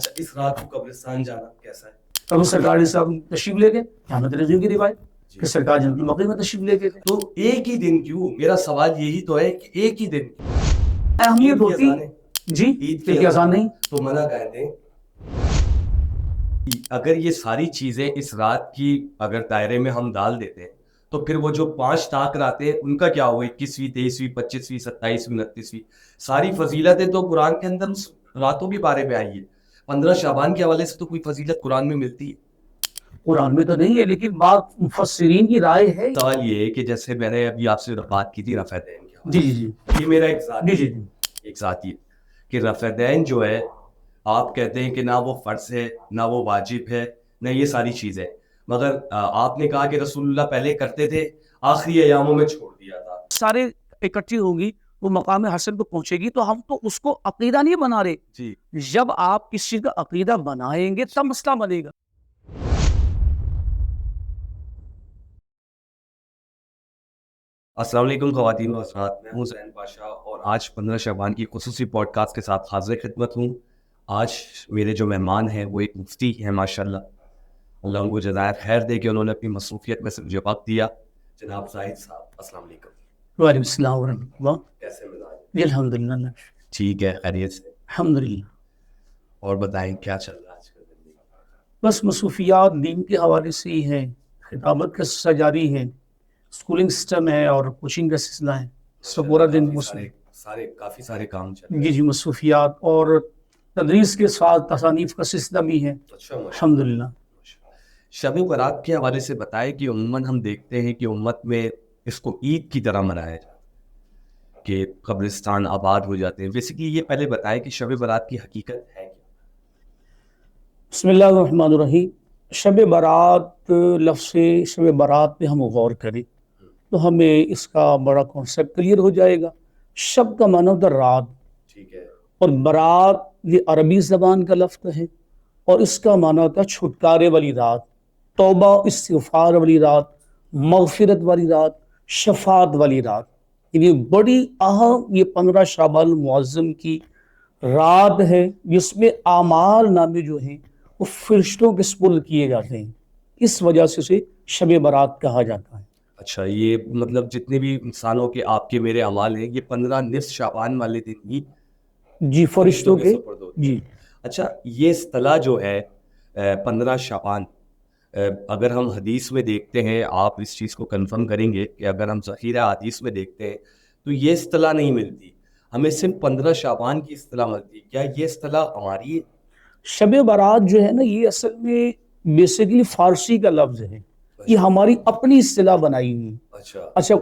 اچھا، اس رات کو قبرستان جانا کیسا ہے؟ اب سرکار صاحب تشریف لے گئے جامع رضوی کی روایت کہ سرکار جنت المقی میں تشریف لے گئے تھے. تو ایک ہی دن کیوں؟ میرا سوال یہی تو ہے کہ ایک ہی دن اہمیت ہوتی جی عید کی آسان نہیں تو منع کہتے ہیں. اگر یہ ساری چیزیں اس رات کی اگر دائرے میں ہم ڈال دیتے ہیں تو پھر وہ جو 5 طاق راتیں ان کا کیا ہو؟ 21ویں 23ویں 25ویں 27ویں 29ویں ساری فضیلتیں تو قرآن کے اندر اس راتوں کے بارے میں آئی ہے. 15 شعبان کے حوالے سے تو کوئی فضیلت قرآن میں ملتی ہے؟ قرآن میں تو نہیں ہے، لیکن بات مفسرین کی رائے ہے. سوال یہ ہے کہ جیسے میں نے ابھی آپ سے بات کی تھی رفع دین کی، جی جی جی یہ میرا جی ایک ذاتی کہ رفع دین جو ہے آپ کہتے ہیں کہ نہ وہ فرض ہے نہ وہ واجب ہے نہ یہ ساری چیزیں، مگر آپ نے کہا کہ رسول اللہ پہلے کرتے تھے آخری ایاموں میں چھوڑ دیا تھا. سارے اکٹھی ہوگی وہ مقام حسن کو پہنچے گی تو ہم تو اس کو عقیدہ نہیں بنا رہے جی. جب آپ کسی چیز کا عقیدہ بنائیں گے تب مسئلہ بنے گا. السلام علیکم خواتین و حضرات، میں ہوں زین پاشا اور آج 15 شعبان کی خصوصی پوڈ کاسٹ کے ساتھ حاضر خدمت ہوں. آج میرے جو مہمان ہیں وہ ایک مفتی ہیں ماشاءاللہ، اللہ ان کو جزائر خیر دے کہ انہوں نے اپنی مصروفیت میں سے مجھے وقت دیا. جناب زاہد صاحب السلام علیکم. وعلیکم السلام ورحمۃ اللہ. کیسے مزاج؟ جی الحمدللہ ٹھیک ہے، خیریت سے؟ الحمدللہ. اور بتائیں کیا چل رہا ہے آج کل زندگی؟ بس مصروفیات دین کے حوالے سے ہی ہیں، خطابت کا سلسلہ جاری ہے، اسکولنگ سسٹم ہے اور کوچنگ کا سلسلہ ہے. سب پورا دن کافی سارے کام چل رہے ہیں. جی جی مصروفیات اور تدریس کے ساتھ تصانیف کا سلسلہ بھی ہے الحمدللہ. شب برات کے حوالے سے بتائے کہ عموماً ہم دیکھتے ہیں کہ امت میں اس کو عید کی طرح منایا جاتا ہے کہ قبرستان آباد ہو جاتے ہیں. بیسیکلی یہ پہلے بتائے کہ شب برات کی حقیقت ہے کیا؟ بسم اللہ الرحمن الرحیم. شب برات لفظ شب برات پہ ہم غور کریں تو ہمیں اس کا بڑا کانسیپٹ کلیئر ہو جائے گا. شب کا معنی ہوتا ہے رات، ٹھیک ہے، اور برات یہ عربی زبان کا لفظ ہے اور اس کا معنی ہوتا ہے چھٹکارے والی رات، توبہ استغفار والی رات، مغفرت والی رات، شفاعت والی رات. یہ بڑی اہم یہ 15 شعبان المعظم کی رات ہے جس میں اعمال نامے جو ہیں وہ فرشتوں کے سپرد کیے جاتے ہیں. اس وجہ سے اسے شب برات کہا جاتا ہے. اچھا، یہ مطلب جتنے بھی انسانوں کے آپ کے میرے اعمال ہیں یہ 15 نصف شعبان والے دن ہی جی فرشتوں کے سپرد ہوتے ہیں. جی. اچھا، یہ اصطلاح جو ہے 15 شعبان، اگر ہم حدیث میں دیکھتے ہیں، آپ اس چیز کو کنفرم کریں گے کہ اگر ہم ذخیرہ حدیث میں دیکھتے ہیں تو یہ اصطلاح نہیں ملتی، ہمیں صرف 15 شعبان کی اصطلاح ملتی ہے. کیا یہ اصطلاح ہماری ہے؟ شب برات جو ہے نا یہ اصل میں بیسیکلی فارسی کا لفظ ہے، یہ ہماری اپنی اصطلاح بنائی ہوئی. اچھا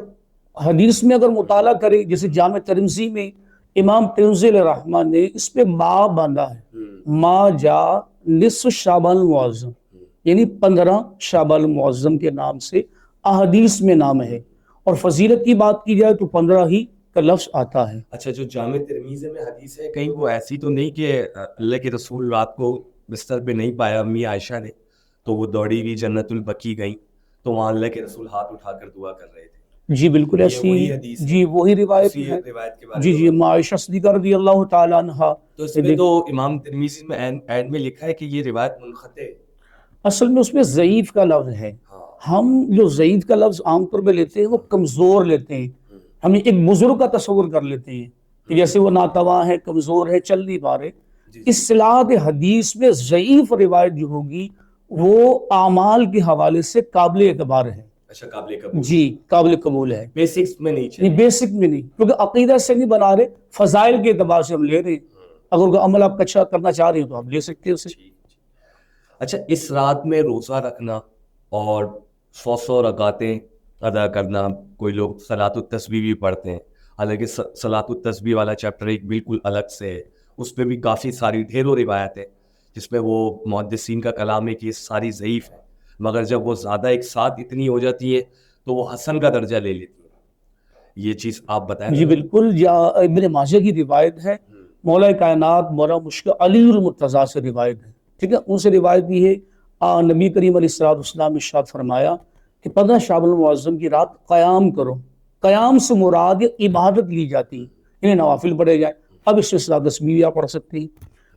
حدیث میں اگر مطالعہ کریں جیسے جامع ترمذی میں امام ترمذی علیہ الرحمن نے اس پہ باب باندھا ہے، ما جا نصف شعبان المعظم، یعنی 15 شعبان المعظم کے نام سے احادیث میں نام ہے. اور فضیلت کی بات کی جائے تو 15 ہی کا لفظ آتا ہے. اچھا، جو جامع ترمذی میں حدیث ہے کہیں وہ ایسی تو نہیں کہ اللہ کے رسول رات کو بستر پہ نہیں پایا امی عائشہ نے تو وہ دوڑی ہوئی جنت البقیع گئیں تو وہاں اللہ کے رسول ہاتھ اٹھا کر دعا کر رہے تھے؟ جی بالکل ایسی جی وہی روایت ہے. جی جی عائشہ صدیقہ رضی اللہ تعالی عنہا. تو اس میں تو امام ترمذی میں اینڈ میں لکھا ہے کہ یہ روایت منقطع ہے. اصل میں اس میں ضعیف کا لفظ ہے. ہم جو ضعیف کا لفظ عام طور پہ لیتے ہیں وہ کمزور لیتے ہیں، ہم ایک بزرگ کا تصور کر لیتے ہیں کہ جیسے وہ ناتواں ہے، کمزور ہے، چل نہیں پا رہے. اصطلاح حدیث میں ضعیف روایت جو ہوگی وہ اعمال کے حوالے سے قابل اعتبار ہے. اچھا، قابل قبول؟ جی قابل قبول ہے. بیسکس میں نہیں، بیسک میں نہیں، کیونکہ عقیدہ سے نہیں بنا رہے، فضائل کے اعتبار سے ہم لے رہے ہیں. اگر کوئی عمل آپ اچھا کرنا چاہ رہے ہیں تو آپ لے سکتے ہیں اسے. اچھا، اس رات میں روزہ رکھنا اور 100 رکعتیں ادا کرنا، کوئی لوگ صلاۃ التسبیح بھی پڑھتے ہیں، حالانکہ صلاۃ التسبیح والا چیپٹر ایک بالکل الگ سے ہے، اس پہ بھی کافی ساری ڈھیروں روایت ہے جس میں وہ محدثین کا کلام ہے کہ یہ ساری ضعیف ہے، مگر جب وہ زیادہ ایک ساتھ اتنی ہو جاتی ہے تو وہ حسن کا درجہ لے لیتی ہے. یہ چیز آپ بتائیں. جی بالکل، ابن ماجہ کی روایت ہے، مولا کائنات مولا مشکل علی المرتضیٰ سے روایت ہے، ٹھیک ہے. ان سے روایت بھی ہے نبی کریم علیہ السلام ارشاد فرمایا کہ 15 شعبان المعظم کی رات قیام کرو. قیام سے مراد عبادت لی جاتی ہے، انہیں نوافل پڑھے جائیں. اب اس سے صلاۃ تسبیح آپ پڑھ سکتے ہیں.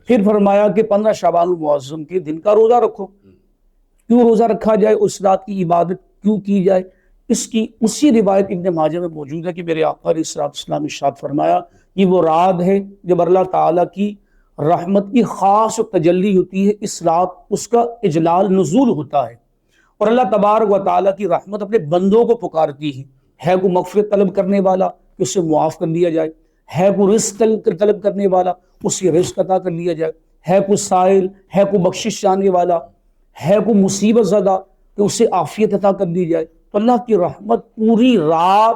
پھر فرمایا کہ 15 شعبان المعظم کے دن کا روزہ رکھو. کیوں روزہ رکھا جائے, اس رات کی عبادت کیوں کی جائے, اس کی اسی روایت ابن ماجہ میں موجود ہے کہ میرے آقا علیہ الصلوۃ والسلام ارشاد فرمایا کہ وہ رات ہے جب اللہ تعالیٰ کی رحمت کی خاص تجلی ہوتی ہے, اس رات اس کا اجلال نزول ہوتا ہے, اور اللہ تبارک و تعالیٰ کی رحمت اپنے بندوں کو پکارتی ہے کوئی مغفرت طلب کرنے والا کہ اسے معاف کر دیا جائے, ہے کوئی رزق طلب کرنے والا اسے رزق عطا کر لیا جائے, ہے کوئی سائل, ہے کوئی بخشش چاہنے والا, ہے کوئی مصیبت زدہ کہ اسے عافیت عطا کر دی جائے. تو اللہ کی رحمت پوری رات,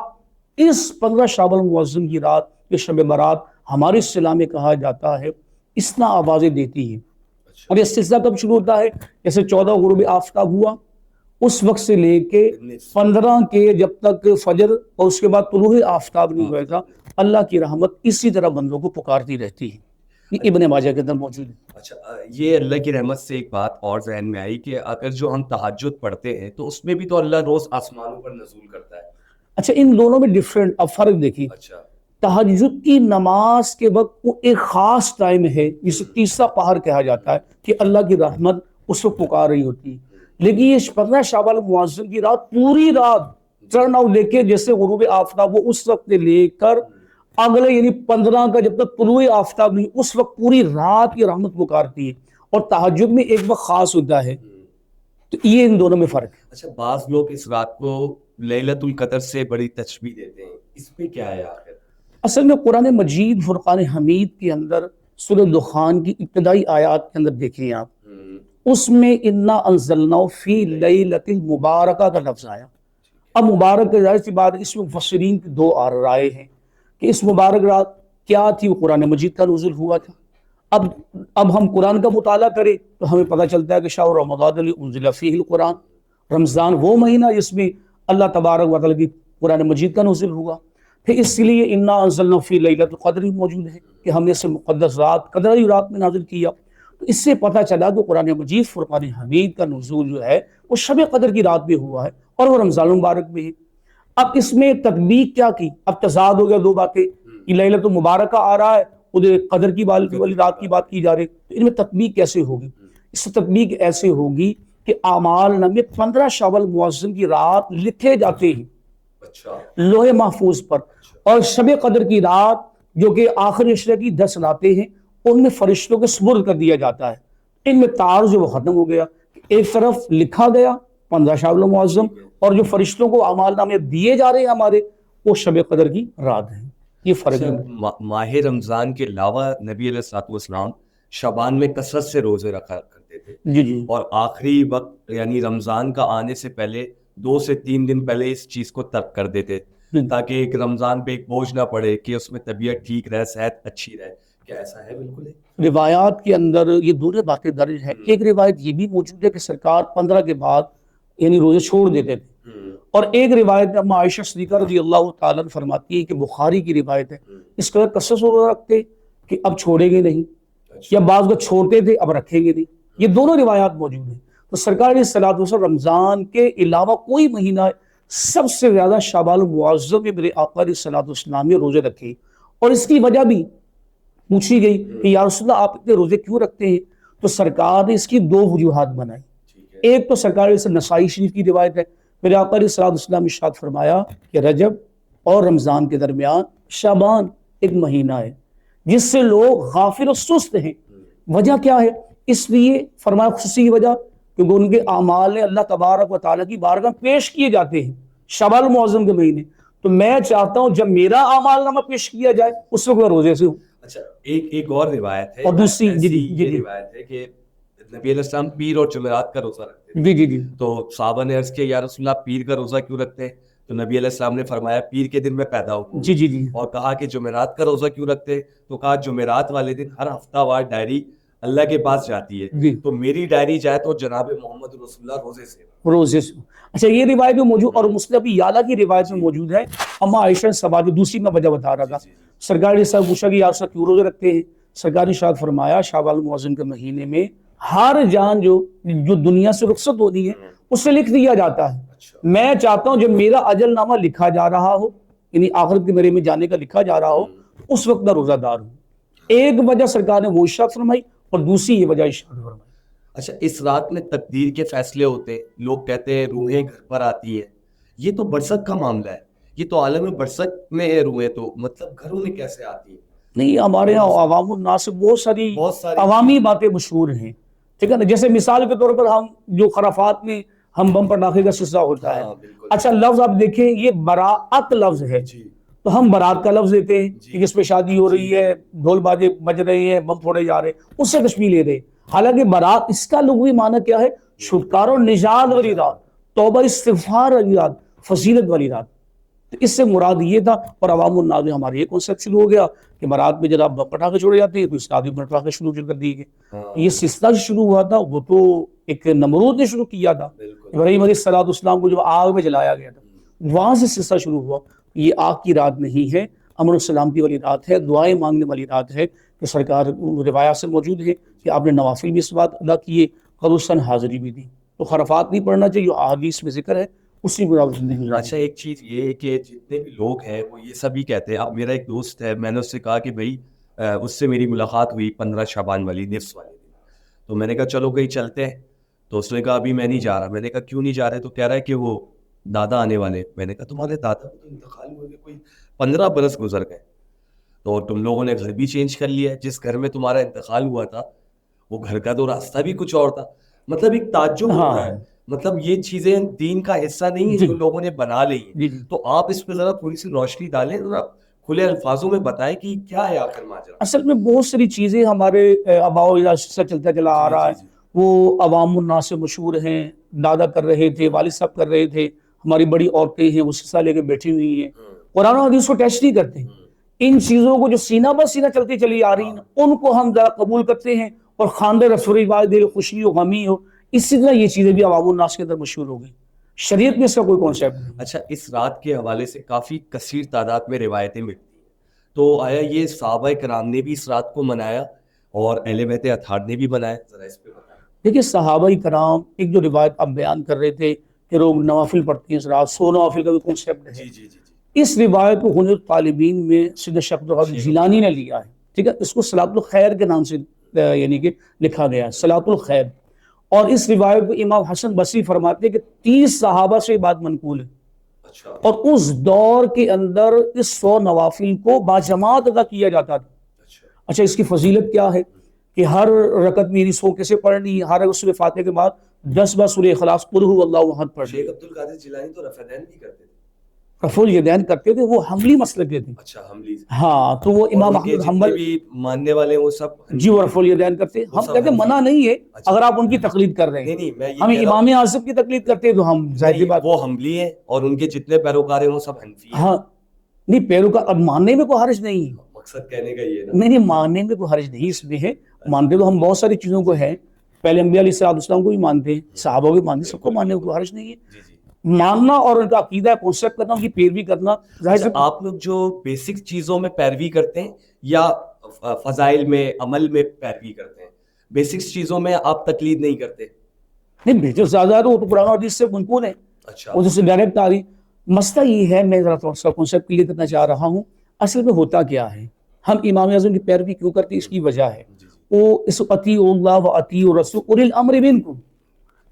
اس 15 شعبان المعظم کی رات, یہ شب برات ہمارے اصطلاح میں کہا جاتا ہے, اسنا آوازیں دیتی ہے. اور یہ سلسلہ کب شروع ہوتا ہے, جیسے 14 غروب آفتاب ہوا اس وقت سے لے کے 15 کے جب تک فجر اور اس کے بعد طلوع آفتاب نہیں ہوا تھا, اللہ کی رحمت اسی طرح بندوں کو پکارتی رہتی ہے. یہ ابن ماجہ کے اندر موجود ہے. اچھا, یہ اللہ کی رحمت سے ایک بات اور ذہن میں آئی کہ اگر جو ہم تہجد پڑھتے ہیں تو اس میں بھی تو اللہ روز آسمانوں پر نزول کرتا ہے. اچھا, ان دونوں میں ڈیفرنٹ, اب فرق دیکھیے. اچھا, تہجد کی نماز کے وقت وہ ایک خاص ٹائم ہے جسے تیسرا پہر کہا جاتا ہے کہ اللہ کی رحمت اس وقت پکار رہی ہوتی ہے. لیکن یہ 15 شعبان المعظم کی رات پوری رات ٹرن آؤٹ لے کے, جیسے غروب آفتاب وہ اس وقت لے کر اگلے یعنی 15 کا جب تک طلوع آفتاب نہیں, اس وقت پوری رات یہ رحمت پکارتی ہے, اور تہجد میں ایک وقت خاص ہوتا ہے. تو یہ ان دونوں میں فرق ہے. اچھا, بعض لوگ اس رات کو لیلۃ القدر سے بڑی تشبیہ دیتے ہیں, اس میں کیا ہے آخر؟ اصل میں قرآن مجید فرقان حمید کے اندر سورہ دخان کی ابتدائی آیات کے اندر دیکھیں آپ, اس میں انا انزلناہ فی لیلۃ المبارکہ کا لفظ آیا. اب مبارک کا ظاہر سی بات ہے, اس میں مفسرین کی 2 رائے ہیں کہ اس مبارک رات کیا تھی. وہ قرآن مجید کا نزول ہوا تھا. اب ہم قرآن کا مطالعہ کریں تو ہمیں پتہ چلتا ہے کہ شہر رمضان الذی انزل فیہ القرآن, رمضان وہ مہینہ جس میں اللہ تبارک و تعالیٰ کی قرآن مجید کا نزول ہوا. پھر اس لیے انا انزلناہ فی لیلۃ القدر موجود ہے کہ ہم نے اسے مقدس رات, قدری رات میں نازل کیا. تو اس سے پتہ چلا کہ قرآن مجید فرقان حمید کا نزول جو ہے وہ شب قدر کی رات میں ہوا ہے اور وہ رمضان المبارک میں ہے. اب اس میں تطبیق کیا کی, اب تضاد ہو گیا 2 باتیں, یہ لیلۃ المبارکہ آ رہا ہے, ادھر قدر کی والی رات کی بات کی جا رہی, تو ان میں تطبیق کیسے ہوگی؟ اس سے تطبیق ایسے ہوگی کہ اعمال نامے 15 شعبان المعظم کی رات لکھے جاتے ہیں لوح محفوظ پر, اور شب قدر کی رات جو کہ آخری عشرے کی 10 راتیں ہیں ان میں فرشتوں کے سپرد کر دیا جاتا ہے. ان میں تعارض جو وہ ختم ہو گیا, ایک طرف لکھا گیا 15 شعبان المعظم, اور جو فرشتوں کو اعمال نامے دیے جا رہے ہیں ہمارے وہ شب قدر کی رات ہیں. یہ فرق ہے. ماہ رمضان کے علاوہ نبی علیہ الصلوۃ والسلام شعبان میں کثرت سے روزے رکھا کرتے تھے, جی اور آخری وقت یعنی رمضان کا آنے سے پہلے 2 سے 3 دن پہلے اس چیز کو ترک کر دیتے تاکہ ایک رمضان پہ ایک بوجھ نہ پڑے, کہ اس میں طبیعت ٹھیک رہے, صحت اچھی رہے. کیا ایسا ہے؟ بالکل ہے. روایات کے اندر یہ 2 باتیں درج ہیں. ایک روایت یہ بھی موجود ہے کہ سرکار 15 کے بعد یعنی روزے چھوڑ دیتے تھے, اور ایک روایت اما عائشہ صدیقہ رضی اللہ تعالیٰ عنہ فرماتی ہے کہ بخاری کی روایت ہے, اس قدر کثرت سے روزہ رکھتے کہ اب چھوڑیں گے نہیں, یا بعض کو چھوڑتے تھے اب رکھیں گے نہیں. یہ دونوں روایات موجود ہیں. تو سرکار علیہ الصلوۃ والسلام رمضان کے علاوہ کوئی مہینہ سب سے زیادہ شعبان المعظم میں میرے آقا علیہ الصلوۃ والسلام نے روزے رکھے, اور اس کی وجہ بھی پوچھی گئی کہ یا رسول اللہ آپ اتنے روزے کیوں رکھتے ہیں؟ تو سرکار نے اس کی 2 وجوہات بنائی. ایک تو سرکار علیہ نسائی شریف کی روایت ہے, میرے آقا علیہ الصلوۃ والسلام ارشاد فرمایا کہ رجب اور رمضان کے درمیان شعبان ایک مہینہ ہے جس سے لوگ غافل و سست ہیں. وجہ کیا ہے؟ اس لیے فرمایا خصوصی وجہ کیونکہ ان کے اعمال اللہ تبارک و تعالیٰ کی بارگاہ میں پیش کیے جاتے ہیں شعبان المعظم کے مہینے. تو میں چاہتا ہوں جب میرا اعمال نامہ پیش کیا جائے اس وقت میں روزے سے ہوں. اچھا, ایک اور روایت ہے, اور دوسری جی روایت ہے کہ نبی علیہ السلام پیر اور جمعرات کا روزہ رکھتے ہیں. جی تو صحابہ نے عرض کیا یا رسول اللہ پیر کا روزہ کیوں رکھتے ہیں؟ تو نبی علیہ السلام نے فرمایا پیر کے دن میں پیدا ہو. جی اور کہا کہ جمعرات کا روزہ کیوں رکھتے ہیں؟ تو کہا جمعرات والے دن ہر ہفتہ وار ڈائری اللہ کے پاس جاتی ہے, تو میری ڈائری جائے تو جناب محمد رسول اللہ روزے سے. اچھا, یہ روایت بھی موجود, اور مسند ابی یعلا کی روایت میں موجود ہے. اما عائشہ سوال دوسری میں وجہ بتا رہا تھا. سرکار نے سب پوچھا کہ یا رسول اللہ کیوں روزے رکھتے ہیں؟ سرکار نے ارشاد فرمایا شعبان المعظم کے مہینے میں ہر جان جو دنیا سے رخصت ہوتی ہے اسے لکھ دیا جاتا ہے. میں چاہتا ہوں جب میرا اجل نامہ لکھا جا رہا ہو, یعنی آخرت کے میرے میں جانے کا لکھا جا رہا ہو, اس وقت میں روزہ دار ہوں. ایک وجہ سرکار نے وہ ارشاد فرمائی, اور دوسری یہ وجہ ارشاد فرمائی. اچھا اس رات میں تقدیر کے فیصلے ہوتے ہیں, لوگ کہتے ہیں روحیں گھر پر آتی ہیں, یہ تو برزخ کا معاملہ ہے, یہ تو عالم برزخ میں ہے روحیں, تو مطلب گھروں میں کیسے آتی ہیں؟ نہیں, ہمارے یہاں عوام الناس سے بہت ساری عوامی باتیں مشہور ہیں, ٹھیک ہے نا. جیسے مثال کے طور پر ہم جو خرافات میں ہم بم پٹاخے کا سلسلہ ہوتا ہے, اچھا لفظ آپ دیکھیں یہ براعت لفظ ہے, تو ہم برات کا لفظ دیتے ہیں کہ جس پہ شادی ہو رہی ہے, ڈھول باجے بج رہے ہیں, بم پھوڑے جا رہے ہیں, اس سے تشبیہ لے رہے ہیں. حالانکہ برات اس کا لغوی معنی کیا ہے؟ چھٹکارا اور نجات والی رات, توبہ استغفار والی رات, فضیلت والی رات. تو اس سے مراد یہ تھا. اور عوام الناس میں ہمارا یہ کنسپٹ شروع ہو گیا کہ برات میں جب پٹاخے چھوڑے جاتے ہیں تو اس رات میں پٹاخے شروع کر دیے گئے. یہ سلسلہ جو شروع ہوا تھا وہ تو ایک نمرود نے شروع کیا تھا. ابراہیم علیہ السلام کو جب آگ میں جلایا گیا تھا, وہاں سے سلسلہ شروع ہوا. یہ آگ کی رات نہیں ہے, امن و سلامتی والی رات ہے, دعائیں مانگنے والی رات ہے. کہ سرکار روایات سے موجود ہے کہ آپ نے نوافل بھی اس بات ادا کیے, خصوصاً حاضری بھی دی. تو خرافات نہیں پڑھنا چاہیے, جو احادیث میں ذکر ہے اسی مطابق زندگی گزارنی. اچھا ایک چیز یہ ہے کہ جتنے بھی لوگ ہیں وہ یہ سب ہی کہتے ہیں. اب میرا ایک دوست ہے, میں نے اس سے کہا کہ بھائی اس سے میری ملاقات ہوئی 15 شعبان والی نفس والے دن, تو میں نے کہا چلو کہیں چلتے ہیں. تو اس نے کہا ابھی میں نہیں جا رہا. میں نے کہا کیوں نہیں جا رہے؟ تو کہہ رہا ہے کہ وہ دادا آنے والے. میں نے کہا تمہارے دادا کو تو انتقال ہوئے کوئی 15 برس گزر گئے, تو تم لوگوں نے گھر بھی چینج کر لیا ہے. جس گھر میں تمہارا انتقال ہوا تھا وہ گھر کا تو راستہ بھی کچھ اور تھا. مطلب ایک تعجب ہوتا ہے, مطلب یہ چیزیں دین کا حصہ نہیں ہے جو لوگوں نے بنا لی ہیں. تو آپ اس پہ ذرا تھوڑی سی روشنی ڈالیں, ذرا کھلے الفاظوں میں بتائیں کہ کیا ہے آخر ماجرا. اصل میں بہت ساری چیزیں ہمارے آباء و اجداد سے چلتا چلا آ رہا ہے, وہ عوام الناس سے مشہور ہیں. دادا کر رہے تھے, والد صاحب کر رہے تھے, ہماری بڑی عورتیں ہیں وہ سلسلہ لے کے بیٹھی ہوئی ہیں, قرآن و حدیث کو ٹیسٹ نہیں کرتے. ان چیزوں کو جو سینہ بہ سینہ چلتی چلی آ رہی ہیں ان کو ہم ذرا قبول کرتے ہیں, اور خواندہ رسول رواج دے, خوشی ہو غمی ہو, اسی طرح یہ چیزیں بھی عوام الناس کے اندر مشہور ہو گئی. شریعت میں اس کا کوئی کانسیپٹ نہیں. اچھا اس رات کے حوالے سے کافی کثیر تعداد میں روایتیں ملتی ہیں, تو آیا یہ صحابہ کرام نے بھی اس رات کو منایا اور اہل بیت اطہار نے بھی منایا؟ ذرا اس پہ بتائیں. دیکھیے صحابہ کرام ایک جو روایت آپ بیان کر رہے تھے کہ لوگ نوافل پڑھتے ہیں اس رات, 100 نوافل کا بھی کانسیپٹ ہے. اس روایت کو غنی الطالبین میں سید شیخ عبد القادر جیلانی نے لیا ہے, ٹھیک ہے. اس کو صلاۃ الخیر کے نام سے یعنی کہ لکھا گیا ہے, صلاۃ الخیر. اور اس روایت کو امام حسن بصری فرماتے ہیں کہ 30 صحابہ سے یہ بات منقول ہے. اور اس دور کے اندر اس 100 نوافل کو باجماعت ادا کیا جاتا تھا. اچھا اس کی فضیلت کیا ہے کہ ہر رکعت میں 100 کیسے پڑھنی, ہر سورہ فاتحہ کے بعد 10 بار سورہ اخلاص قل هو اللہ احد پڑھنی. شیخ عبد القادر جیلانی تو رفع دین بھی کرتے تھے. رفع الیدین کرتے تھے, وہ حملی مسلک کے تھے. اچھا حملی. ہاں تو وہ امام احمد حنبل بھی ماننے والے وہ سب جی وہ رفع الیدین کرتے. ہم کہتے ہیں منع نہیں ہے اگر آپ ان کی تقلید کر رہے ہیں. ہم امام اعظم کی تقلید کرتے ہیں تو ہم ظاہر سی بات, وہ حنبلی ہیں اور ان کے جتنے پیروکار ہیں وہ سب حنفی ہیں. ہاں نہیں پیروکار, اب ماننے میں کوئی حرج نہیں, مقصد کہنے کا یہ نہیں ماننے میں کوئی حرج نہیں اس میں ہے. مانتے تو ہم بہت ساری چیزوں کو ہیں, پہلے انبیاء علیہ السلام کو بھی مانتے ہیں, صحابہ کو بھی مانتے, سب کو ماننے میں کوئی حرج نہیں ہے. ماننا اور ان کا عقیدہ کانسیپٹ کرنا, ان کی پیروی کرنا. آپ لوگ جو بیسک چیزوں میں پیروی کرتے ہیں یا فضائل میں عمل میں پیروی کرتے ہیں, بیسکس چیزوں میں آپ تقلید نہیں کرتے؟ نہیں بیسک زیادہ وہ تو قرآن و حدیث سے منقول ہے. اچھا وہ جس سے ڈائریکٹ آ رہی. مسئلہ یہ ہے, میں ذرا تھوڑا سا کانسیپٹ کلیئر کرنا چاہ رہا ہوں. اصل میں ہوتا کیا ہے, ہم امام اعظم کی پیروی کیوں کرتے ہیں, اس کی وجہ ہے وہ اس اطیعوا اللہ و اطیعوا الرسول اولی الامر منکم,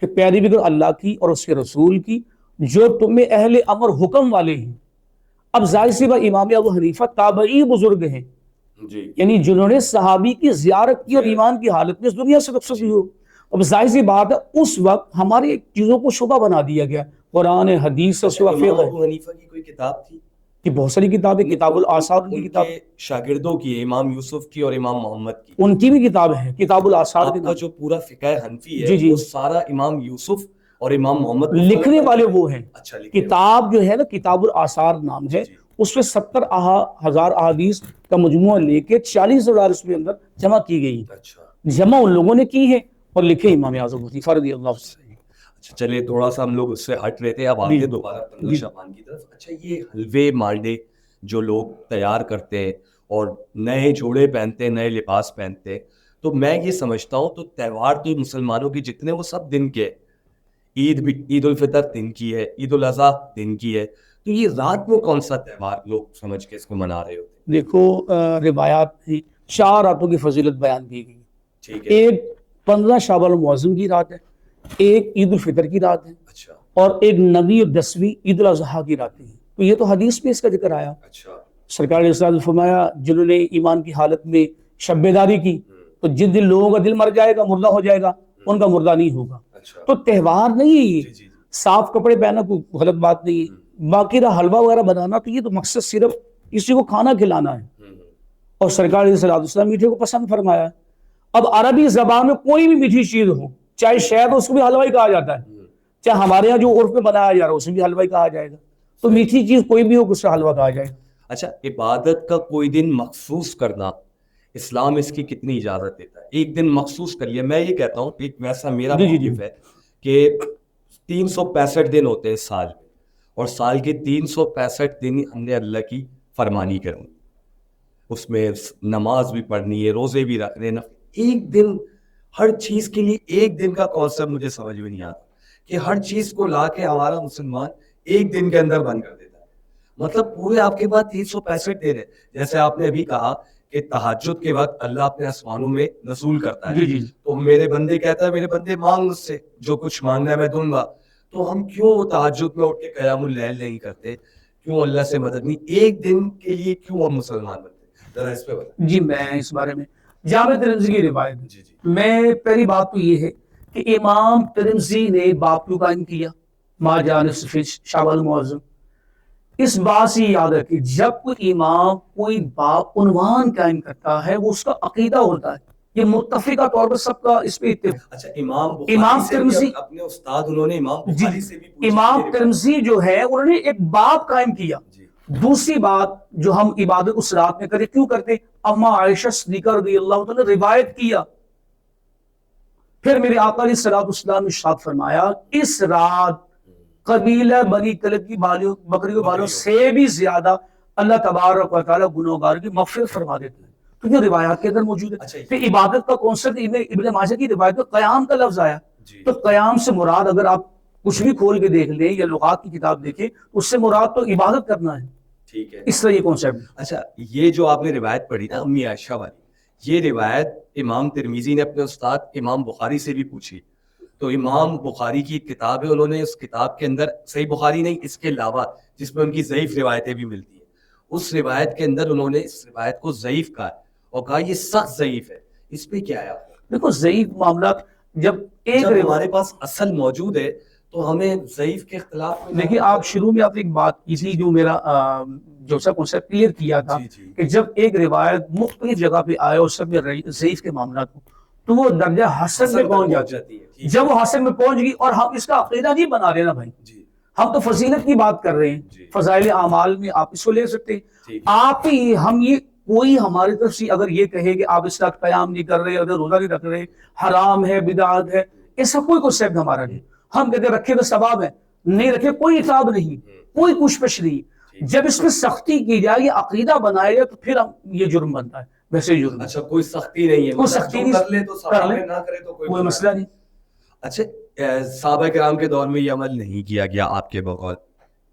کہ پیروی کرو اللہ کی اور اس کے رسول کی جو تمہیں اہل امر حکم والے ہیں. اب ظاہر سی بات امام ابو حنیفہ تابعی بزرگ ہیں, یعنی جنہوں نے صحابی کی زیارت کی اور ایمان کی حالت میں اس دنیا سے رخصت ہوئی ہو. اب ظاہر سی بات ہے اس وقت ہماری چیزوں کو شبہ بنا دیا گیا, قرآن حدیث سے سوا فقہ. ابو حنیفہ کی کوئی کتاب تھی کہ بہت ساری کتابیں, کتاب الآثار کی کتاب, شاگردوں کی, امام یوسف کی اور امام محمد کی, ان کی بھی کتاب ہے کتاب الآثار. آپ کا جو پورا فقہ حنفی ہے وہ سارا امام یوسف اور امام محمد لکھنے والے وہ ہیں. کتاب جو ہے نا کتاب الآثار نام ہے, اس پہ 70,000 احادیث کا مجموعہ لے کے 40,000 اس کے اندر جمع کی گئی. جمع ان لوگوں نے کی ہے اور لکھے امام اعظم حنیفہ رضی اللہ عنہ. اچھا چلے تھوڑا سا ہم لوگ اس سے ہٹ رہے تھے, اب آگے دوبارہ 15 شعبان کی طرف. اچھا یہ حلوے مالڈے جو لوگ تیار کرتے ہیں اور نئے جوڑے پہنتے ہیں, نئے لباس پہنتے ہیں, تو میں یہ سمجھتا ہوں تو تہوار تو مسلمانوں کے جتنے وہ سب دن کے, عید بھی, عید الفطر دن کی ہے, عید الاضحیٰ دن کی ہے, تو یہ رات میں کون سا تہوار لوگ سمجھ کے اس کو منا رہے ہوتے ہیں؟ دیکھو روایات 4 راتوں کی فضیلت بیان کی گئی. ٹھیک ہے. ایک 15 شعبان المعظم کی رات ہے, ایک عید الفطر کی رات ہے, اچھا اور ایک 9ویں اور 10ویں عید الاضحیٰ کی راتیں ہیں. تو یہ تو حدیث میں اس کا ذکر آیا. اچھا سرکار علیہ الصلوۃ والسلام نے فرمایا جنہوں نے ایمان کی حالت میں شب بیداری کی تو جن دن لوگوں کا دل مر جائے گا, مردہ ہو جائے گا, ان کا مردہ نہیں ہوگا. اچھا تو تہوار نہیں ہے یہ, جی جی صاف کپڑے پہنا کوئی غلط بات نہیں ہے. باقی رہا حلوہ وغیرہ بنانا, تو یہ تو مقصد صرف کسی کو کھانا کھلانا ہے. اور سرکار علیہ الصلوۃ والسلام میٹھے کو پسند فرمایا. اب عربی زبان میں کوئی بھی میٹھی چیز ہو, چاہے شہد ہو, اس کو بھی حلوہ ہی کہا جاتا ہے. چاہے ہمارے یہاں جو عرف میں بنایا جا رہا ہے اسے بھی حلوہ ہی کہا جائے گا. تو میٹھی چیز کوئی بھی ہو اس سے حلوہ کہا جائے گا. اچھا, عبادت کا کوئی دن مخصوص کرنا, اسلام اس کی کتنی اجازت دیتا ہے؟ ایک دن مخصوص کر لیا. میں یہ کہتا ہوں, ایک ویسا میرا موقف ہے کہ 365 دن ہوتے ہیں سال میں, اور سال کے 365 دن ہم نے اللہ کی فرمانی کروں, اس میں نماز بھی پڑھنی ہے, روزے بھی رکھنے. ایک دن ہر چیز کے لیے ایک دن کا کانسیپٹ مجھے سمجھ میں نہیں آتا کہ ہر چیز کو لا کے ہمارا مسلمان ایک دن کے اندر بند کر دیتا ہے. مطلب پورے آپ کے پاس 365 دن ہے. جیسے آپ نے ابھی کہا کہ تہجد کے وقت اللہ اپنے آسمانوں میں نزول کرتا ہے, تو میرے بندے کہتا ہے میرے بندے مانگ مجھ سے, جو کچھ مانگنا ہے میں دوں گا. تو ہم کیوں تہجد میں اٹھ کے قیام اللیل نہیں کرتے؟ کیوں اللہ سے مدد نہیں؟ ایک دن کے لیے کیوں ہم مسلمان بنتے؟ ذرا اس پہ بتائیں. جی میں اس بارے میں, جامع ترمذی کی روایت, میں پہلی بات تو یہ ہے کہ امام ترمذی نے باب کیوں قائم کیا, ما جاء فی شعبان المعظم. اس بات سے یاد رکھیں جب کوئی امام کوئی باب عنوان قائم کرتا ہے وہ اس کا عقیدہ ہوتا ہے. یہ متفقہ طور پر سب کا اس پہ اتفاق. اچھا, امام ترمذی اپنے استاد انہوں نے امام بخاری سے بھی پوچھا. امام ترمذی جو ہے انہوں نے ایک باب قائم کیا. دوسری بات جو ہم عبادت اس رات میں کرتے, کیوں کرتے؟ اما عائشہ صدیقہ رضی اللہ تعالی نے روایت کیا. پھر میرے آقا علیہ الصلوۃ والسلام نے ارشاد فرمایا اس رات قبیلہ بنی کلب کی بکری کے بالوں سے بھی زیادہ اللہ تبارک و تعالی گنہگار کی مغفرت فرما دیتے ہیں. تو یہ روایات کے اندر موجود ہے. پھر عبادت کا کانسیپٹ ابن ماجہ کی روایت میں قیام کا لفظ آیا. تو قیام سے مراد اگر آپ کچھ بھی کھول کے دیکھ لیں یا لغات کی کتاب دیکھیں, اس سے مراد تو عبادت کرنا ہے. ٹھیک ہے, اس طرح یہ کانسیپٹ. اچھا, یہ جو آپ نے روایت پڑھی نا امی عائشہ والی, یہ روایت امام ترمذی نے اپنے استاد امام بخاری سے بھی پوچھی. تو امام بخاری کی کتاب ہے, انہوں نے اس کتاب کے اندر, صحیح بخاری نہیں اس کے علاوہ جس میں ان کی ضعیف روایتیں بھی ملتی ہیں, اس روایت کے اندر انہوں نے اس روایت کو ضعیف کہا اور کہا یہ سخت ضعیف ہے. اس پہ کیا ہے؟ دیکھو ضعیف معاملات جب ہمارے پاس اصل موجود ہے تو ہمیں ضعیف کے اختلاف میں. دیکھیے آپ شروع میں آپ ایک بات کی تھی جو میرا جو سا کنسیپٹ کلیئر کیا تھا کہ جب ایک روایت مختلف جگہ پہ آئے اور سب میں ضعیف کے معاملات ہوں تو وہ درجہ حسن میں پہنچ جاتی ہے. جب وہ حسن میں پہنچ گئی, اور ہم اس کا عقیدہ نہیں بنا رہے نا بھائی, ہم تو فضیلت کی بات کر رہے ہیں, فضائل اعمال میں آپ اس کو لے سکتے ہیں. آپ ہی ہم یہ کوئی ہماری طرف سے اگر یہ کہے کہ آپ اس کا قیام نہیں کر رہے, اگر روزہ نہیں رکھ رہے, حرام ہے, بدعت ہے, ایسا کوئی کنسیپٹ ہمارا نہیں. ہم کہتے ہیں رکھے تو ثواب ہے, نہیں رکھے کوئی عقاب نہیں, کوئی کچھ پش نہیں. جب اس میں سختی کی جائے, یہ عقیدہ بنایا جائے, تو پھر یہ جرم بنتا ہے. ویسے جرم. اچھا, کوئی سختی نہیں ہے, کوئی سختی نہیں, کر لے تو ثواب ہے, نہ کرے تو کوئی مسئلہ نہیں. اچھا, صحابہ کرام کے دور میں یہ عمل نہیں کیا گیا, آپ کے بقول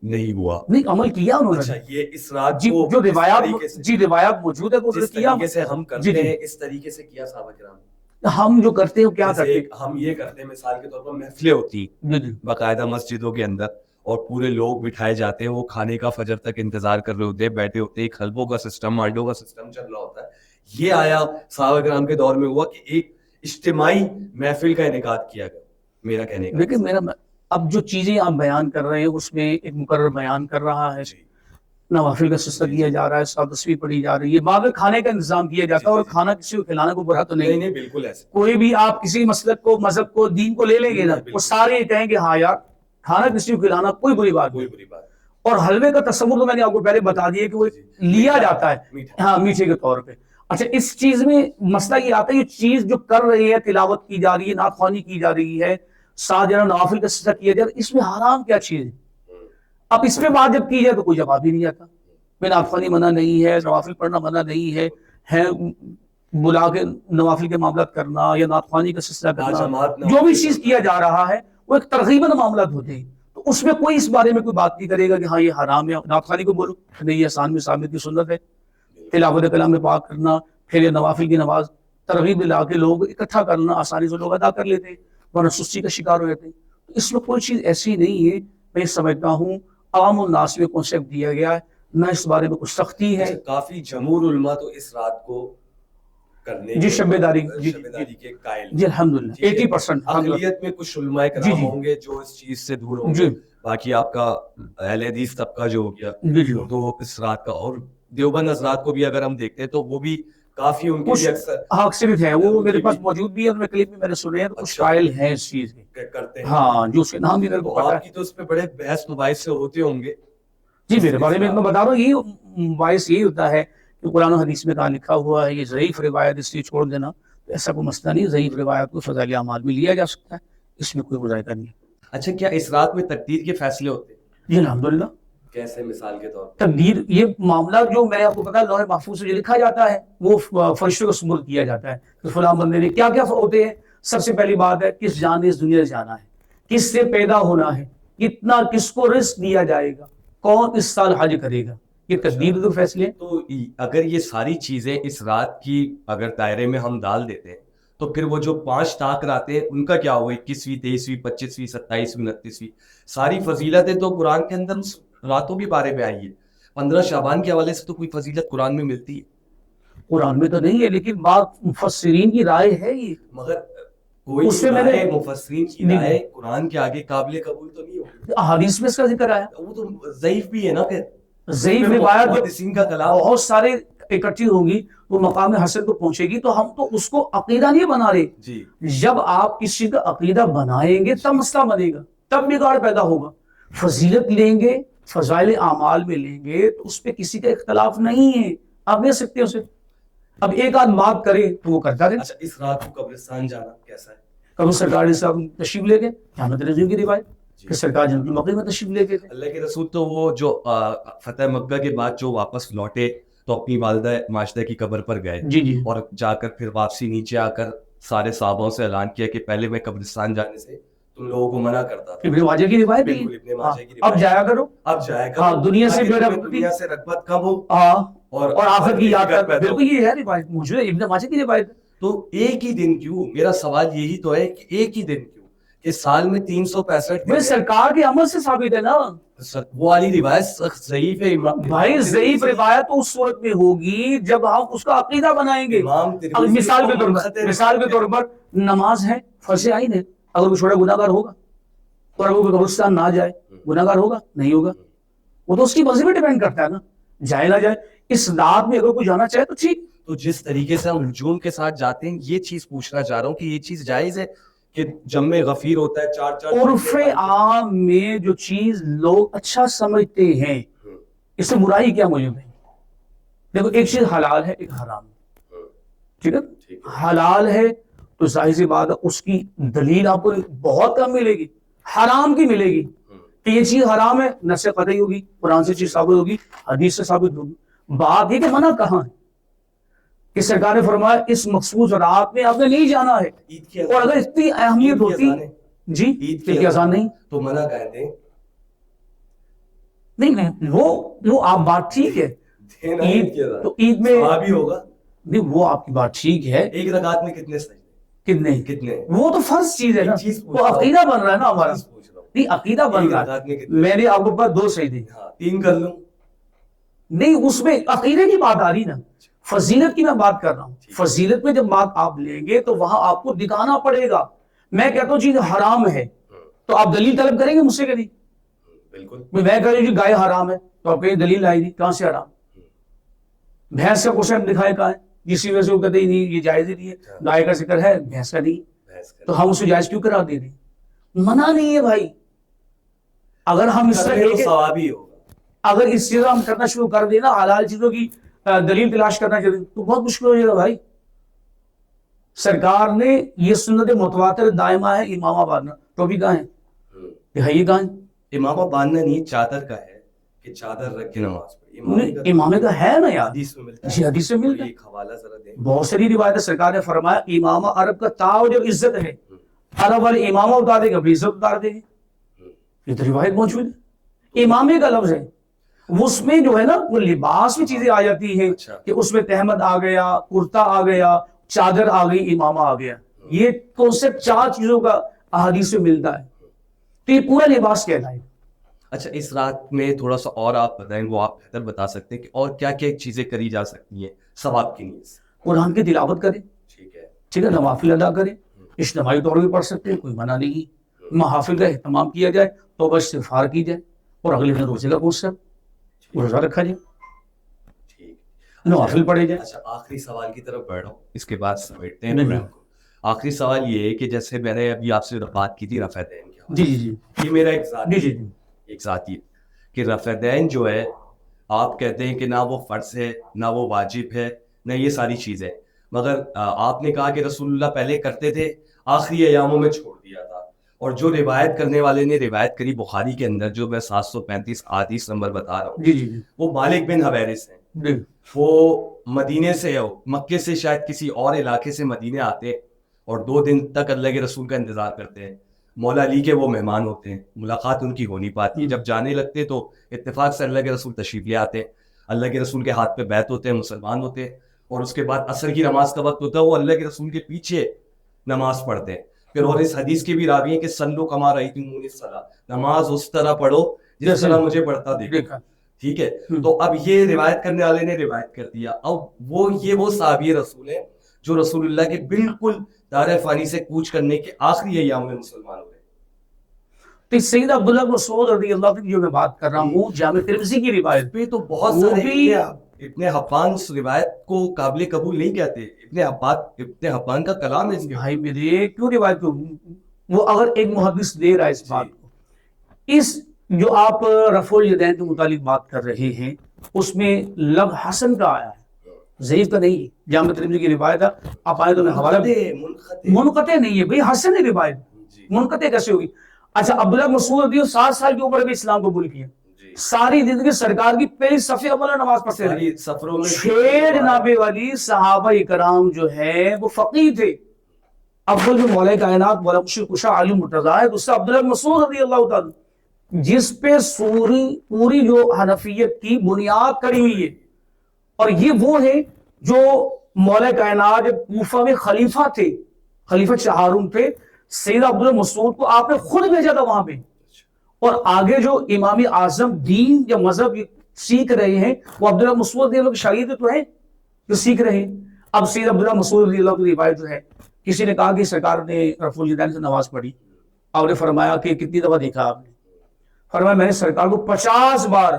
نہیں ہوا؟ نہیں, عمل کیا انہوں نے. اچھا, یہ اس رات جو روایات موجود ہے وہ کیا سے ہم کرتے ہیں, اس طریقے سے کیا صحابہ کرام. ہم جو کرتے ہیں کیا کرتے ہیں, ہم یہ کرتے ہیں مثال کے طور پر محفلیں ہوتی باقاعدہ مسجدوں کے اندر, اور پورے لوگ بٹھائے جاتے ہیں, وہ کھانے کا فجر تک انتظار کر رہے ہوتے ہیں, بیٹھے ہوتے ہیں, ایک حلبوں کا سسٹم, مانڈوں کا سسٹم چل رہا ہوتا ہے. یہ آیا صحابہ کرام کے دور میں ہوا کہ ایک اجتماعی محفل کا انعقاد کیا گیا. میرا کہنے کا دیکھیں میرا اب جو چیزیں آپ بیان کر رہے ہیں اس میں ایک مقرر بیان کر رہا ہے, نوافل کا سلسلہ کیا جا رہا ہے, سات تصویر پڑھی جا رہی ہے, بعد میں کھانے کا انتظام کیا جاتا ہے, اور کھانا کسی کو کھلانا کو برا تو نہیں. بالکل ایسے کوئی بھی آپ کسی مسلک کو, مذہب کو, دین کو لے لیں گے نا, وہ سارے یہ کہیں گے ہاں یار کھانا کسی کو کھلانا کوئی بری بات نہیں. اور حلوے کا تصور تو میں نے آپ کو پہلے بتا دیا کہ وہ لیا جاتا ہے ہاں میٹھے کے طور پہ. اچھا, اس چیز میں مسئلہ یہ آتا ہے یہ چیز جو کر رہی ہے, تلاوت کی جا رہی ہے, نعت خوانی کی جا رہی ہے, ساتھ جانا نوافل کا سلسلہ کیا جا رہا ہے, اس میں حرام کیا چیز ہے؟ اب اس پہ بات جب کی جائے تو کوئی جواب ہی نہیں آتا. نعت خوانی منع نہیں ہے, نوافل پڑھنا منع نہیں ہے بلا کے نوافل کے معاملات کرنا یا نعت خوانی کا سلسلہ کرنا, جو بھی چیز کیا جا رہا ہے وہ ایک ترغیباً معاملات ہوتے ہیں. تو اس میں کوئی اس بارے میں کوئی بات نہیں کرے گا کہ ہاں یہ حرام ہے. نعت خوانی کو بولو نہیں, یہ آسان میں ثابت کی سنت ہے. تلاوت کلام پاک کرنا, پھر یہ نوافل کی نماز ترغیب لا کے لوگ اکٹھا کرنا آسانی سے لوگ ادا کر لیتے ہیں، ورنہ سستی کا شکار ہو جاتے ہیں. تو اس میں کوئی چیز ایسی نہیں ہے. میں سمجھتا ہوں عام الناس میں کانسیپٹ دیا گیا ہے، نہ اس بارے میں کچھ سختی ہے. کافی جمہور علماء تو اس رات کو کرنے جی شب داری کے قائل جی الحمدللہ 80%. اقلیت میں کچھ علماء کرام ہوں گے جو اس چیز سے دور ہوں گے، باقی آپ کا اہل حدیث طبقہ جو ہو گیا تو اس رات کا، اور دیوبند حضرات کو بھی اگر ہم دیکھتے ہیں تو وہ بھی کافی ان کے اکثریت ہے، وہ میرے پاس موجود بھی ہے، ان میں کلپ بھی میں نے سنے ہیں، تو کچھ قائل ہیں اس چیز کے کرتے ہیں. ہاں جو اس کے نام بھی میرے کو پتا ہے. آپ کی تو اس پہ بڑے بحث مباحث سے ہوتے ہوں گے. جی میرے بارے میں میں بتا رہا ہوں، یہ باعث یہی ہوتا ہے کہ قرآن و حدیث میں کہاں لکھا ہوا ہے یہ ضعیف روایت اس لیے چھوڑ دینا، تو ایسا کوئی مسئلہ نہیں. ضعیف روایت کو فضائل اعمال میں لیا جا سکتا ہے، اس میں کوئی مذائقہ نہیں ہے. اچھا کیا اس رات میں تقدیر کے فیصلے ہوتے ہیں؟ جی الحمدللہ. کیسے؟ مثال کے طور پر تقدیر، یہ معاملہ جو میں نے آپ کو پتا لوح محفوظ سے جو لکھا جاتا ہے وہ فرشتوں کو سپرد کیا جاتا ہے کہ فلاں بندے نے کیا کیا ہوتے ہیں. سب سے پہلی بات ہے کس جان نے اس دنیا سے جانا ہے، کس سے پیدا ہونا ہے، کتنا کس کو رزق دیا جائے گا، کون اس سال حج کرے گا، یہ تقدیر کے فیصلے. تو اگر یہ ساری چیزیں اس رات کی اگر دائرے میں ہم ڈال دیتے ہیں تو پھر وہ جو 5 طاق راتیں ان کا کیا ہوگا؟ 21ویں 23ویں 25ویں 27ویں 29ویں ساری فضیلتیں تو قرآن کے اندر اس راتوں کے بارے میں آئی ہے. 15 شعبان کے حوالے سے تو کوئی فضیلت قرآن میں ملتی ہے؟ قرآن میں تو نہیں ہے، لیکن بات مفسرین کی رائے ہے یہ. مگر کوئی اس سے میں نے مفسرین کی رائے قرآن کے آگے قابل قبول تو نہیں ہوگی. حدیث میں اس کا ذکر آیا، وہ تو ضعیف بھی ہے نا. پھر ضعیف روایت کا کلام بہت سارے اکٹھی ہوگی وہ مقام حسن کو پہنچے گی، تو ہم تو اس کو عقیدہ نہیں بنا رہے. جی جب آپ کسی کا عقیدہ بنائیں گے تب مسئلہ بنے گا، تب بگاڑ پیدا ہوگا. فضیلت لیں گے، فضائل اعمال میں لیں گے تو اس پہ کسی کا اختلاف نہیں ہے، آپ لے سکتے ہیں اسے. اب ایک آدھ بات کرے تو وہ کرتا رہے. اچھا اس رات کو قبرستان جانا کیسا ہے؟ کبھی سرکار صاحب تشریف لے گئے، جامعۃ النظیم کی روایت کہ سرکار جنت المقی میں تشریف لے گئے تھے. اللہ کے رسول تو وہ جو فتح مکہ کے بعد جو واپس لوٹے تو اپنی والدہ ماجدہ کی قبر پر گئے. جی جی. اور جا کر پھر واپسی نیچے آ کر سارے صحابوں سے اعلان کیا کہ پہلے میں قبرستان جانے سے تم لوگوں کو منع کرتا تھا. ابن ماجہ کی روایت ہے، اب جایا کرو، اب جایا کرو، دنیا سے رغبت کم ہو اور آخرت کی یاد کر. بالکل یہ ہے روایت موجود ہے، ابن ماجہ کی روایت. تو ایک ہی دن کیوں؟ میرا سوال یہی تو ہے کہ ایک ہی دن کیوں؟ اس سال میں 365 سرکار کے عمل سے ثابت ہے نا. وہ والی روایت ضعیف ہے بھائی. ضعیف روایت تو اس صورت میں ہوگی جب ہم اس کا عقیدہ بنائیں گے. مثال کے طور پر نماز ہے فرض عین ہے، اگر وہ چھوڑا گناہ گار ہوگا، اور اگر وہ قبرستان نہ جائے گناہ گار ہوگا نہیں ہوگا؟ وہ تو اس کی مرضی پہ ڈیپینڈ کرتا ہے نا، جائے نہ جائے. اس رات میں اگر کوئی جانا چاہے تو ٹھیک. تو جس طریقے سے ہم ہجوم کے ساتھ جاتے ہیں، یہ چیز پوچھنا چاہ رہا ہوں کہ یہ چیز جائز ہے کہ جمع غفیر ہوتا ہے 4 عرف عام میں جو چیز لوگ اچھا سمجھتے ہیں اس سے برائی کیا موجود ہے؟ دیکھو ایک چیز حلال ہے ایک حرام ہے، ٹھیک ہے. حلال ہے تو ظاہر سی بات ہے اس کی دلیل آپ کو بہت کم ملے گی. حرام کی ملے گی کہ یہ چیز حرام ہے، نص قطعی ہوگی، قرآن سے چیز ثابت ہوگی، حدیث سے ثابت ہوگی. بات یہ کہ منع کہاں ہے کہ سرکار نے فرمایا اس مخصوص رات میں آپ نے نہیں جانا ہے. اور اگر اتنی اہمیت ہوتی جی عید کی اذان نہیں تو منع کہتے ہیں نہیں وہ آپ بات ٹھیک ہے. تو عید میں بھی ہوگا نہیں، وہ آپ کی بات ٹھیک ہے. ایک رکعت میں کتنے کتنے وہ تو فرض چیز ہے نا، وہ عقیدہ بن رہا ہے نا ہمارا. نہیں عقیدہ بن رہا ہے. میں نے آپ کو 2 سجدے 3 کر لوں نہیں، اس میں عقیدے کی بات آ رہی نا. فضیلت کی میں بات کر رہا ہوں. فضیلت میں جب بات آپ لیں گے تو وہاں آپ کو دکھانا پڑے گا. میں کہتا ہوں چیز حرام ہے تو آپ دلیل طلب کریں گے مجھ سے کہ نہیں؟ بالکل. میں کہہ رہا ہوں گائے حرام ہے تو آپ کہیں دلیل آئی نہیں، کہاں سے حرام؟ بھینس کا کوشچن دکھائے کہاں ہے؟ جس وجہ سے وہ کہتے ہیں نہیں یہ جائز ہی نہیں ہے، گائے کا ذکر ہے بھینس کا نہیں، تو ہم اسے جائز کیوں کرا دے رہے ہیں؟ منع نہیں ہے بھائی. اگر ہم اس طرح اگر اس چیز ہم کرنا شروع کر دیں نا حلال چیزوں کی دلیل تلاش کرنا چاہتے تو بہت مشکل ہو جائے گا بھائی. سرکار نے یہ سنت متواتر دائمہ ہے امامہ باندھنا، تو بھی کہاں ہے؟ یہ کہاں ہے؟ امامہ باندھنا نہیں، چادر کا ہے کہ چادر رکھ کے نماز پڑھی. امامے کا ہے نا یار، حدیث میں ملتا ہے. جی حدیث میں ملتا ہے. ایک حوالہ ذرا دیں. بہت ساری روایت ہے. سرکار نے فرمایا امامہ عرب کا تاج اور عزت ہے، عرب والے امامہ اتار دے گا بھی عزت اتار دے گی. یہ تو روایت موجود ہے. امامے کا لفظ ہے، اس میں جو ہے نا وہ لباس میں چیزیں آ جاتی ہیں کہ اس میں تہمد آ گیا، کرتا آ گیا، چادر آ گئی امامہ آ گیا. یہ کانسیپٹ 4 چیزوں کا احادیث میں ملتا ہے, تو یہ پورا لباس کہنا ہے. اچھا اس رات میں تھوڑا سا اور آپ بتائیں, وہ آپ بہتر بتا سکتے ہیں کہ اور کیا کیا چیزیں کری جا سکتی ہیں ثواب کی نیت سے؟ قرآن کی تلاوت کریں, ٹھیک ہے, نوافل ادا کریں, اجتماعی طور پہ پڑھ سکتے ہیں, کوئی منع نہیں. محافل کا اہتمام کیا جائے, توبہ استغفار کی جائے, اور اگلے دن روزے کا کانسیپٹ روزہ رکھا جائے, نوافل پڑھے جائے. اچھا آخری سوال کی طرف بڑھ رہا ہوں, اس کے بعد سمیٹتے ہیں پروگرام کو. آخری سوال یہ ہے کہ جیسے میں نے ابھی آپ سے بات کی تھی رفع دین کی, جی جی جی, یہ میرا ایک ذاتی کہ رفع دین جو ہے آپ کہتے ہیں کہ نہ وہ فرض ہے نہ وہ واجب ہے نہ یہ ساری چیزیں, مگر آپ نے کہا کہ رسول اللہ پہلے کرتے تھے, آخری ایاموں میں چھوڑ دیا تھا. اور جو روایت کرنے والے نے روایت کری بخاری کے اندر, جو میں 735 حدیث نمبر بتا رہا ہوں, جی جی, وہ مالک بن حویرث ہیں. وہ مدینے سے مکے سے شاید کسی اور علاقے سے مدینے آتے اور 2 دن تک اللہ کے رسول کا انتظار کرتے ہیں. مولا علی کے وہ مہمان ہوتے ہیں, ملاقات ان کی ہو نہیں پاتی. جب جانے لگتے تو اتفاق سے اللہ کے رسول تشریف لے آتے, اللہ کے رسول کے ہاتھ پہ بیعت ہوتے ہیں, مسلمان ہوتے ہیں, اور اس کے بعد عصر کی نماز کا وقت ہوتا ہے, وہ اللہ کے رسول کے پیچھے نماز پڑھتے ہیں. پھر اور اس حدیث کے بھی راوی ہیں کہ صلو کما رأیتمونی اصلی, نماز اس طرح پڑھو جس طرح مجھے پڑھتا دیکھا. ٹھیک ہے, تو اب یہ روایت کرنے والے نے روایت کر دیا. اب وہ صحابی رسول ہیں جو رسول اللہ کے بالکل دار فانی سے کوچ کرنے کے آخری ایام میں مسلمان ہوئے. تو سیدنا عبداللہ بن مسعود رضی اللہ عنہ کی جو میں بات کر رہا ہوں, جامع ترمذی کی روایت پہ تو بہت سارے ابن حبان اس روایت کو قابل قبول نہیں کہتے. ابن حبان کا کلام ہے اس کے. بھائی میرے کیوں روایت کو, وہ اگر ایک محدث دے رہا ہے اس بات کو, اس جو آپ رفع الیدین کے متعلق بات کر رہے ہیں اس میں لفظ حسن کا آیا ہے, ضعیف کا نہیں. جامع ترمذی کی روایت ہے, آپ آئے تو میں حوالہ منقطع نہیں ہے بھائی, حسن ہے روایت, منقطع کیسے ہوگی؟ اچھا عبداللہ مسعود رضی 7 سال کی عمر میں اسلام قبول کیا, ساری زندگی سرکار کی پہلی صف اول نماز پڑھتے رہے. 6 جناب والی صحابہ کرام جو ہے وہ فقیہ تھے. افضل جو مولا کائنات مولا مشرق کشا علی مرتضیٰ ہے, اس سے عبداللہ مسعود رضی اللہ تعالی جس پہ پوری جو حنفیت کی بنیاد کڑی ہوئی ہے. اور یہ وہ ہے جو مولا کائنات کوفہ میں خلیفہ تھے, خلیفہ ہارون پہ سیدنا عبداللہ مسعود کو آپ نے خود بھیجا تھا وہاں پہ. اور آگے جو امام اعظم دین یا مذہب سیکھ رہے ہیں وہ عبداللہ مسعود رضی اللہ کے شاگرد تو ہیں جو سیکھ رہے ہیں. اب سیدنا عبداللہ مسعود رضی اللہ کی روایت جو ہے, کسی نے کہا کہ سرکار نے رفع الیدین سے نماز پڑھی, آپ نے فرمایا کہ کتنی دفعہ دیکھا آپ نے؟ فرمایا میں نے سرکار کو 50 بار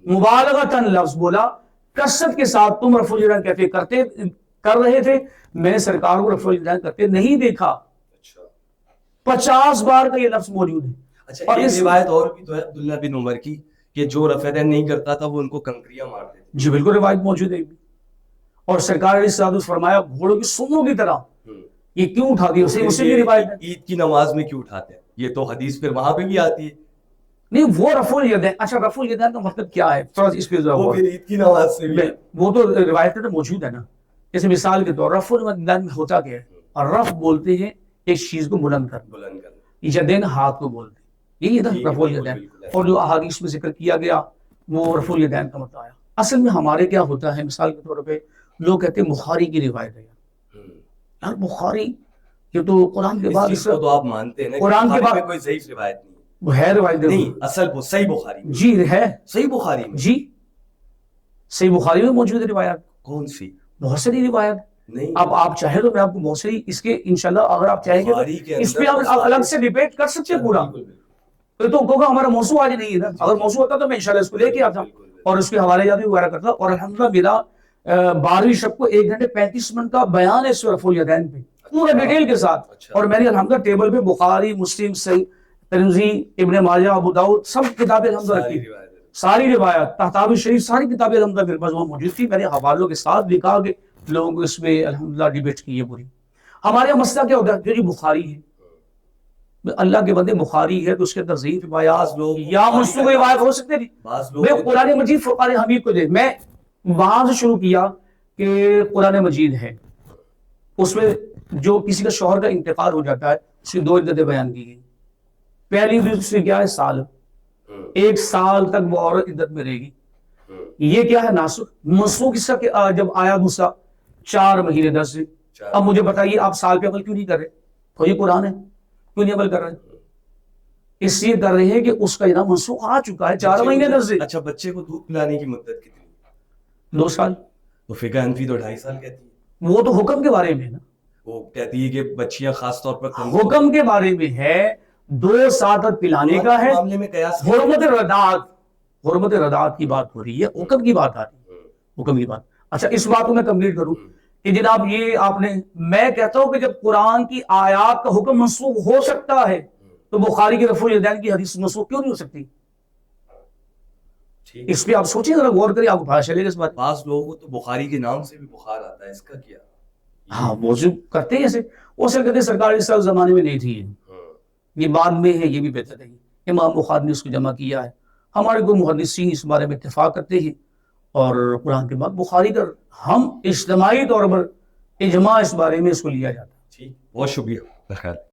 مبالغتاً لفظ بولا, کثرت کے ساتھ تم رفع الیدین کر رہے تھے, میں نے سرکار کو رفع الیدین کرتے نہیں دیکھا. 50 بار کا یہ لفظ موجود ہے. اچھا ایک روایت اور بھی تو ہے عبداللہ بن عمر کی کہ جو رفع دین نہیں کرتا تھا وہ ان کو کنکریاں مارتے تھے. جی بالکل روایت موجود ہے. اور سرکار علیہ الصلوۃ والسلام فرمایا گھوڑوں کی سونگوں کی طرح یہ کیوں اٹھا دیا, اسے بھی روایت ہے. عید کی نماز میں کیوں اٹھاتے ہیں, یہ تو حدیث پھر وہاں پہ بھی آتی ہے. نہیں وہ رفع الیدین, اچھا رفع الیدین کا مطلب کیا ہے تھوڑا اس پہ وہ پھر عید کی نماز سے بھی وہ تو روایت تو موجود ہے نا. جیسے مثال کے طور رفع الیدین میں ہوتا کیا ہے, اور رف بولتے ہیں ایک چیز کو بلند کرنا, یدین ہاتھ کو بولتے ہیں, یہی ہے نا رفع الیدین. اور جو احادیث میں ذکر کیا گیا وہ رفع الیدین کا مطلب آیا. اصل میں ہمارے کیا ہوتا ہے, مثال کے طور پہ لوگ کہتے ہیں بخاری کی روایت ہے. یار بخاری یہ تو قرآن کے بعد تو آپ مانتے ہیں قرآن کے بعد کوئی ضعیف روایت نہیں وہ ہے روایت نہیں, اصل وہ صحیح بخاری جی ہے, صحیح بخاری جی صحیح بخاری میں موجود ہے روایت. کون سی؟ بہت ساری روایت نہیں. اب آپ چاہیں تو میں آپ کو بہت ساری اس کے انشاءاللہ اگر آپ چاہیں گے اس پہ آپ الگ سے ڈیبیٹ کر سکتے ہیں پورا. تو کہوگا ہمارا موضوع آج نہیں ہے نا, اگر موضوع ہوتا تو میں انشاءاللہ اس کو لے کے آتا اور اس کے حوالے جات بھی وغیرہ کرتا. اور الحمدللہ میرا 12ویں شب کو 1 گھنٹے 35 منٹ کا بیان ہے اس رفع الیدین پہ پورا ڈیٹیل کے ساتھ. اور میں نے الحمدللہ ٹیبل پہ بخاری, مسلم, صحیح ترمذی, ابن ماجہ, ابو داؤد سب کتابیں الحمدللہ رکھی, ساری روایت تحتاوی شریف ساری کتابیں الحمدللہ میرے پاس وہاں موجود تھی. میں نے حوالوں کے ساتھ لکھا کے لوگوں کو اس میں الحمدللہ ڈیبیٹ کی ہے پوری. ہمارے مسئلہ کیا ہوتا ہے, جو بخاری ہے اللہ کے بندے بخاری ہے تو اس کے اندر ضعیف روایات یا منسوخ روایات ہو سکتے نہیں. میں قرآن مجید فرقان حمید کو دے, میں وہاں سے شروع کیا کہ قرآن مجید ہے, اس میں جو کسی کا شوہر کا انتقال ہو جاتا ہے اس کی 2 عدتیں بیان کی گئی. پہلی دوسری کیا ہے سال, 1 سال تک وہ عورت عدت میں رہے گی. یہ کیا ہے ناسخ. منسوخ اس کا جب آیا دوسرا 4 مہینے 10 دن, اب مجھے بتائیے آپ سال پہ عمل کیوں نہیں کر رہے؟ تو یہ قرآن ہے، کیوں نہیں عمل کر رہے؟ اس لیے کر رہے ہیں کہ اس کا انعام منسوخ آ چکا ہے 4 مہینے تک سے. اچھا بچے کو دودھ پلانے کی مدت کتنی؟ 2 سال. تو فقہ حنفی تو 2.5 سال کہتی ہے. وہ تو حکم کے بارے میں ہے نا، وہ کہتی ہے کہ بچیاں خاص طور پر حکم کے بارے میں ہے 2 سال تک پلانے کا ہے. معاملے میں قیاس حرمت رضاعت کی بات ہو رہی ہے، حکم کی بات آ رہی ہے، حکم کی بات. اچھا اس بات کو میں کمپلیٹ کروں کہ جناب یہ آپ نے، میں کہتا ہوں کہ جب قرآن کی آیات کا حکم منسوخ ہو سکتا ہے تو بخاری کی رفع الیدین کی حدیث منسوخ کیوں نہیں ہو سکتی؟ اس پہ آپ سوچیں ذرا، غور کریں، آپ کو پتہ چلے گا اس بات. بعض لوگوں کو تو بخاری کے نام سے بھی بخار آتا ہے، اس کا کیا؟ ہاں موضوع کرتے ہیں ایسے، وہ سر کہتے ہیں سرکار اس زمانے میں نہیں تھی، یہ بعد میں ہے، یہ بھی بہتر ہے. امام بخاری نے اس کو جمع کیا ہے. ہمارے کو محدثین اس بارے میں اتفاق کرتے ہیں، اور قرآن کے بعد بخاری کا ہم اجتماعی طور پر اجماع اس بارے میں اس کو لیا جاتا ہے. ٹھیک، بہت شکریہ.